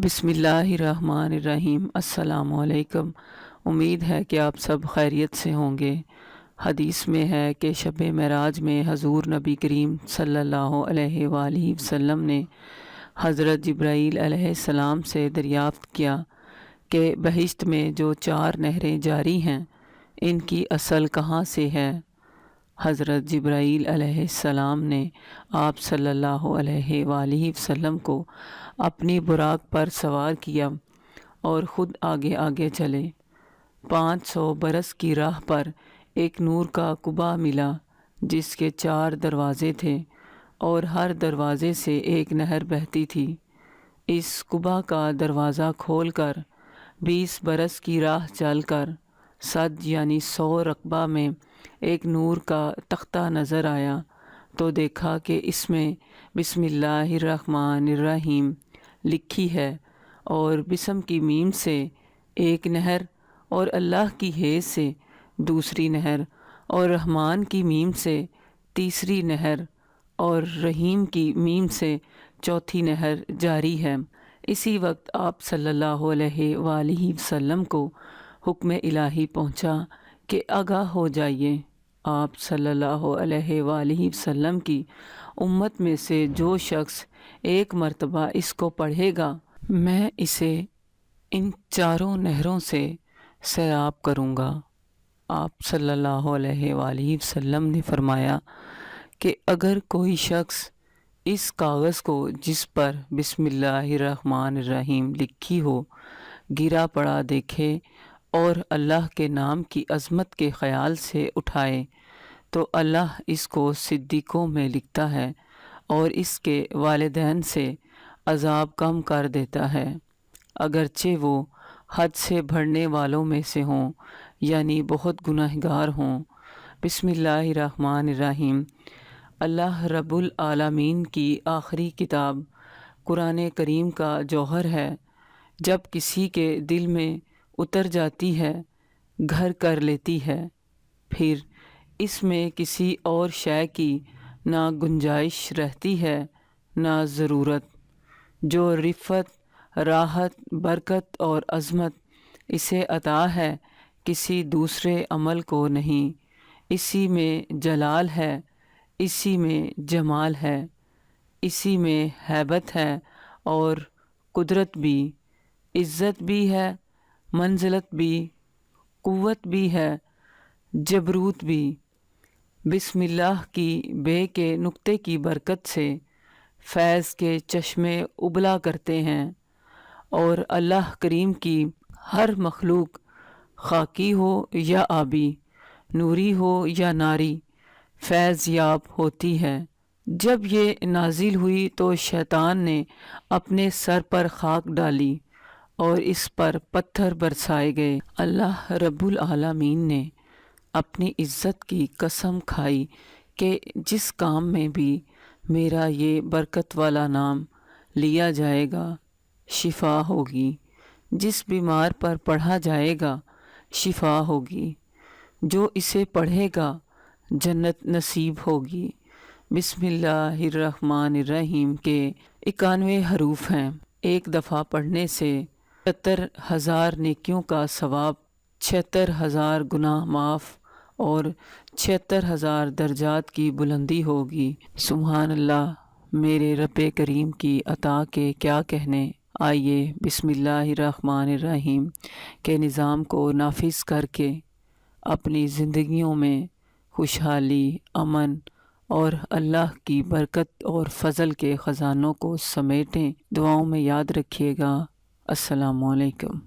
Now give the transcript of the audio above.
بسم اللہ الرحمن الرحیم۔ السلام علیکم۔ امید ہے کہ آپ سب خیریت سے ہوں گے۔ حدیث میں ہے کہ شب معراج میں حضور نبی کریم صلی اللہ علیہ وآلہ وسلم نے حضرت جبرائیل علیہ السلام سے دریافت کیا کہ بہشت میں جو 4 نہریں جاری ہیں ان کی اصل کہاں سے ہے؟ حضرت جبرائیل علیہ السلام نے آپ صلی اللہ علیہ وآلہ وسلم کو اپنی براق پر سوار کیا اور خود آگے آگے چلے۔ 500 برس کی راہ پر ایک نور کا کعبہ ملا جس کے 4 دروازے تھے اور ہر دروازے سے ایک نہر بہتی تھی۔ اس کعبہ کا دروازہ کھول کر 20 برس کی راہ چل کر 100 رقبہ میں ایک نور کا تختہ نظر آیا تو دیکھا کہ اس میں بسم اللہ الرحمن الرحیم لکھی ہے اور بسم کی میم سے ایک نہر اور اللہ کی حیث سے دوسری نہر اور رحمان کی میم سے تیسری نہر اور رحیم کی میم سے چوتھی نہر جاری ہے۔ اسی وقت آپ صلی اللہ علیہ وآلہ وسلم کو حکم الہی پہنچا کہ آگاہ ہو جائیے، آپ صلی اللہ علیہ وآلہ وسلم کی امت میں سے جو شخص ایک مرتبہ اس کو پڑھے گا میں اسے ان 4 نہروں سے سیراب کروں گا۔ آپ صلی اللہ علیہ وآلہ وسلم نے فرمایا کہ اگر کوئی شخص اس کاغذ کو جس پر بسم اللہ الرحمن الرحیم لکھی ہو گرا پڑا دیکھے اور اللہ کے نام کی عظمت کے خیال سے اٹھائے تو اللہ اس کو صدیقوں میں لکھتا ہے اور اس کے والدین سے عذاب کم کر دیتا ہے، اگرچہ وہ حد سے بڑھنے والوں میں سے ہوں یعنی بہت گناہگار ہوں۔ بسم اللہ الرحمن الرحیم اللہ رب العالمین کی آخری کتاب قرآن کریم کا جوہر ہے۔ جب کسی کے دل میں اتر جاتی ہے گھر کر لیتی ہے، پھر اس میں کسی اور شے کی نہ گنجائش رہتی ہے نہ ضرورت۔ جو رفت، راحت، برکت اور عظمت اسے عطا ہے کسی دوسرے عمل کو نہیں۔ اسی میں جلال ہے، اسی میں جمال ہے، اسی میں ہیبت ہے اور قدرت بھی، عزت بھی ہے، منزلت بھی، قوت بھی ہے، جبروت بھی۔ بسم اللہ کی بے کے نقطے کی برکت سے فیض کے چشمے ابلا کرتے ہیں اور اللہ کریم کی ہر مخلوق خاکی ہو یا آبی، نوری ہو یا ناری فیض یاب ہوتی ہے۔ جب یہ نازل ہوئی تو شیطان نے اپنے سر پر خاک ڈالی اور اس پر پتھر برسائے گئے۔ اللہ رب العالمین نے اپنی عزت کی قسم کھائی کہ جس کام میں بھی میرا یہ برکت والا نام لیا جائے گا شفا ہوگی، جس بیمار پر پڑھا جائے گا شفا ہوگی، جو اسے پڑھے گا جنت نصیب ہوگی۔ بسم اللہ الرحمن الرحیم کے 91 حروف ہیں۔ ایک دفعہ پڑھنے سے 76,000 نیکیوں کا ثواب، 76,000 گناہ معاف اور 76,000 درجات کی بلندی ہوگی۔ سبحان اللہ، میرے رب کریم کی عطا کے کیا کہنے۔ آئیے بسم اللہ الرحمن الرحیم کے نظام کو نافذ کر کے اپنی زندگیوں میں خوشحالی، امن اور اللہ کی برکت اور فضل کے خزانوں کو سمیٹیں۔ دعاؤں میں یاد رکھیے گا۔ السلام علیکم۔